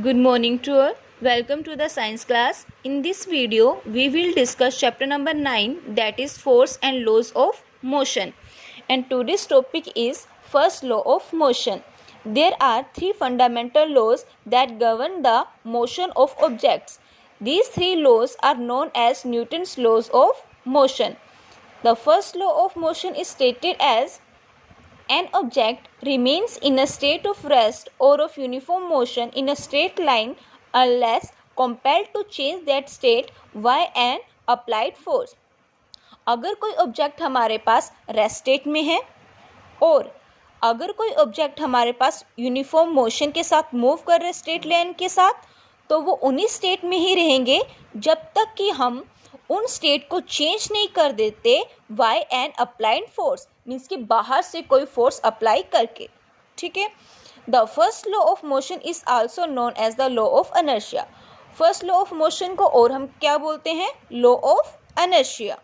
Good morning to all. Welcome to the science class. In this video, we will discuss chapter number 9, that is force and laws of motion. And today's topic is first law of motion. There are three fundamental laws that govern the motion of objects. These three laws are known as Newton's laws of motion. The first law of motion is stated as an object remains in a state of rest or of uniform motion in a straight line unless compelled to change that state by an applied force. अगर कोई object हमारे पास rest state में है और अगर कोई object हमारे पास uniform motion के साथ मूव कर रहे स्ट्रेट लाइन के साथ, तो वो उन्हीं स्टेट में ही रहेंगे जब तक कि हम उन स्टेट को चेंज नहीं कर देते by an applied force, means कि बाहर से कोई फोर्स अप्लाई करके. ठीक है. The first law of motion is also known as the law of inertia. First law of motion को और हम क्या बोलते हैं? Law of inertia.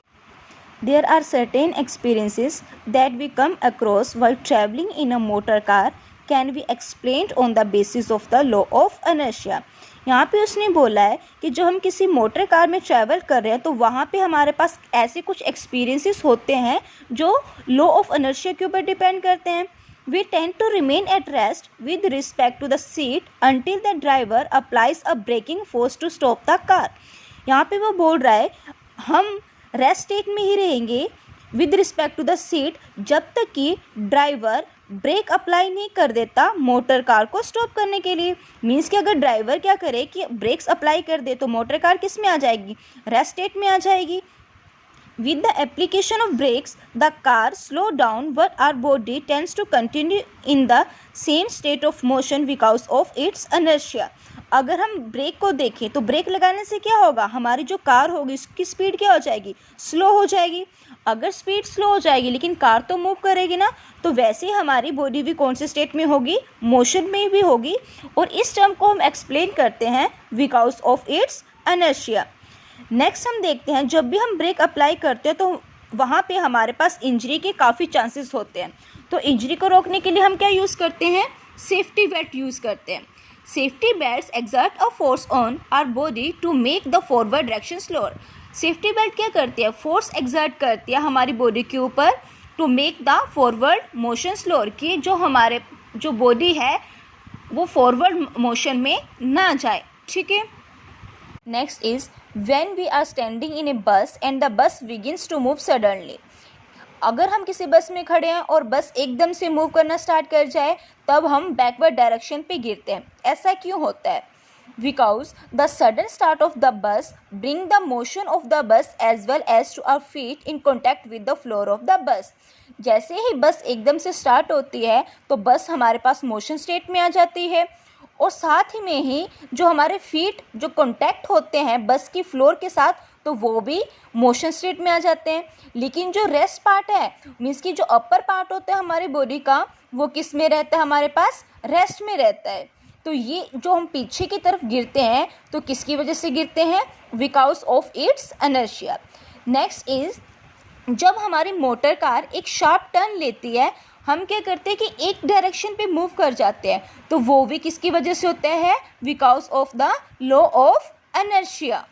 There are certain experiences that we come across while traveling in a motor car can be explained on the basis of the law of inertia. यहाँ पे उसने बोला है कि जो हम किसी मोटर कार में ट्रैवल कर रहे हैं तो वहाँ पे हमारे पास ऐसे कुछ एक्सपीरियंसेस होते हैं जो लॉ ऑफ इनर्शिया के ऊपर डिपेंड करते हैं. We tend to remain at rest with respect to the seat until the driver applies a braking force to stop the car. यहाँ पे वो बोल रहा है हम रेस्ट स्टेट में ही रहेंगे with respect to the seat जब तक कि ड्राइवर ब्रेक अप्लाई नहीं कर देता मोटर कार को स्टॉप करने के लिए. मीन्स कि अगर ड्राइवर क्या करे कि ब्रेक्स अप्लाई कर दे तो मोटर कार किस में आ जाएगी? रेस्ट स्टेट में आ जाएगी. With the application of brakes, the car slow down but our body tends to continue in the same state of motion because of its inertia. अगर हम break को देखें तो ब्रेक लगाने से क्या होगा? हमारी जो कार होगी उसकी स्पीड क्या हो जाएगी? स्लो हो जाएगी. अगर स्पीड स्लो हो जाएगी लेकिन कार तो मूव करेगी ना, तो वैसे ही हमारी बॉडी भी कौन से स्टेट में होगी? मोशन में भी होगी. और इस टर्म को हम एक्सप्लेन करते हैं because of its inertia. Next हम देखते हैं जब भी हम ब्रेक अप्लाई करते हैं तो वहाँ पे हमारे पास इंजरी के काफ़ी चांसेस होते हैं. तो इंजरी को रोकने के लिए हम क्या यूज़ करते हैं? सेफ्टी बेल्ट यूज़ करते हैं. Safety belts exert a force on our body to make the forward direction slower. Safety belt क्या करती है? फोर्स एक्सर्ट करती है हमारी बॉडी के ऊपर to make the forward motion slower, कि जो हमारे जो बॉडी है वो फॉरवर्ड मोशन में ना जाए. ठीक है. Next is when we are standing in a bus and the bus begins to move suddenly. अगर हम किसी बस में खड़े हैं और बस एकदम से मूव करना स्टार्ट कर जाए तब हम बैकवर्ड डायरेक्शन पे गिरते हैं. ऐसा क्यों होता है? Because the sudden start of the bus bring the motion of the bus as well as to our feet in contact with the floor of the bus. जैसे ही बस एकदम से स्टार्ट होती है तो बस हमारे पास मोशन स्टेट में आ जाती है और साथ ही में ही जो हमारे फीट जो कांटेक्ट होते हैं बस की फ्लोर के साथ तो वो भी मोशन स्टेट में आ जाते हैं. लेकिन जो रेस्ट पार्ट है, मीन्स कि जो अपर पार्ट होता है हमारी बॉडी का, वो किस में रहता है? हमारे पास रेस्ट में रहता है. तो ये जो हम पीछे की तरफ गिरते हैं तो किसकी वजह से गिरते हैं? Because of its inertia. Next is जब हमारी मोटर कार एक शार्प टर्न लेती है हम क्या करते हैं कि एक डायरेक्शन पे मूव कर जाते हैं, तो वो भी किसकी वजह से होता है? Because of the law of inertia.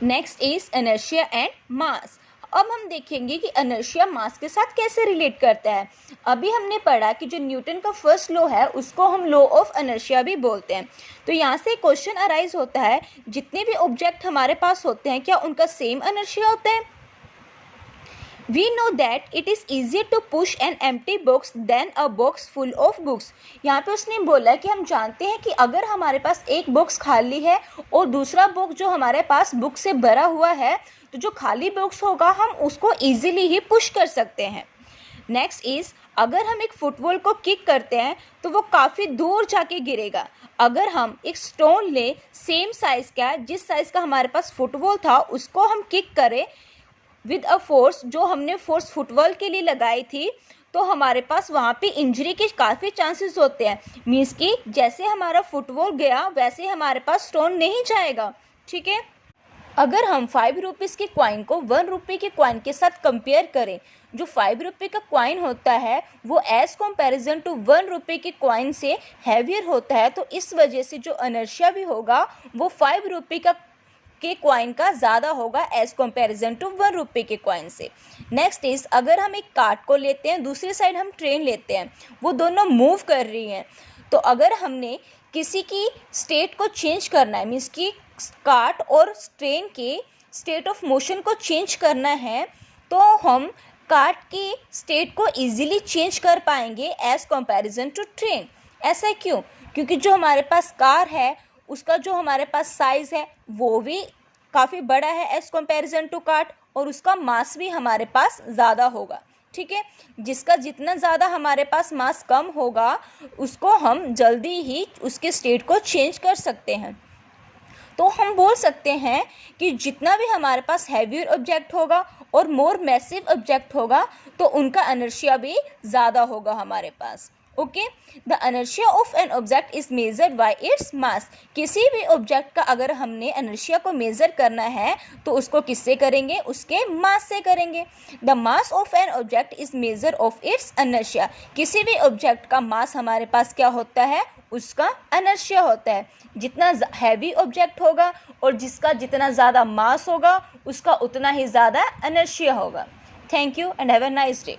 Next is inertia and mass. अब हम देखेंगे कि इनर्शिया मास के साथ कैसे रिलेट करता है. अभी हमने पढ़ा कि जो न्यूटन का फर्स्ट लॉ है उसको हम लॉ ऑफ इनर्शिया भी बोलते हैं. तो यहाँ से क्वेश्चन अराइज होता है जितने भी ऑब्जेक्ट हमारे पास होते हैं क्या उनका सेम इनर्शिया होता है? We know that it is easier to push an empty box than a box full of books. यहाँ पे उसने बोला कि हम जानते हैं कि अगर हमारे पास एक बॉक्स खाली है और दूसरा बॉक्स जो हमारे पास बुक से भरा हुआ है तो जो खाली बॉक्स होगा हम उसको easily ही पुश कर सकते हैं. नेक्स्ट इज़ अगर हम एक फुटबॉल को किक करते हैं तो वो काफ़ी दूर जाके गिरेगा. अगर हम एक स्टोन ले सेम साइज़ का, जिस साइज़ का हमारे पास फुटबॉल था उसको हम किक करें विद अ फोर्स जो हमने फोर्स फुटबॉल के लिए लगाई थी, तो हमारे पास वहाँ पे इंजरी के काफ़ी चांसेस होते हैं. मीन्स कि जैसे हमारा फुटबॉल गया वैसे हमारे पास स्टोन नहीं जाएगा. ठीक है. अगर हम 5 रुपीज़ के कॉइन को 1 रुपये के कॉइन के साथ कंपेयर करें, जो 5 रुपये का कॉइन होता है वो एज़ कंपैरिजन टू 1 रुपये के कॉइन से हैवियर होता है, तो इस वजह से जो इनर्शिया भी होगा वो 5 रुपये के कॉइन का ज़्यादा होगा एज़ कंपैरिजन टू 1 रुपये के कॉइन से। नेक्स्ट इज़, अगर हम एक कार्ट को लेते हैं, दूसरी साइड हम ट्रेन लेते हैं, वो दोनों मूव कर रही हैं, तो अगर हमने किसी की स्टेट को चेंज करना है, मीन्स कि कार्ट और ट्रेन के स्टेट ऑफ मोशन को चेंज करना है, तो हम कार्ट की स्टेट को इजीली चेंज कर पाएंगे एज़ कंपैरिजन टू ट्रेन। ऐसा क्यों? क्योंकि जो हमारे पास कार है उसका जो हमारे पास साइज़ है वो भी काफ़ी बड़ा है एज़ कंपैरिजन टू कार्ट, और उसका मास भी हमारे पास ज़्यादा होगा। ठीक है, जिसका जितना ज़्यादा हमारे पास मास कम होगा उसको हम जल्दी ही उसके स्टेट को चेंज कर सकते हैं। तो हम बोल सकते हैं कि जितना भी हमारे पास हैवियर ऑब्जेक्ट होगा और मोर मैसिव ऑब्जेक्ट होगा तो उनका इनर्शिया भी ज़्यादा होगा हमारे पास। Okay, the inertia of an object is measured by its mass. किसी भी ऑब्जेक्ट का अगर हमने इनर्शिया को मेज़र करना है तो उसको किससे करेंगे? उसके मास से करेंगे। The mass of an object is measure of its inertia. किसी भी ऑब्जेक्ट का मास हमारे पास क्या होता है? उसका इनर्शिया होता है। जितना हैवी ऑब्जेक्ट होगा और जिसका जितना ज़्यादा मास होगा उसका उतना ही ज़्यादा इनर्शिया होगा। Thank you and have a nice day.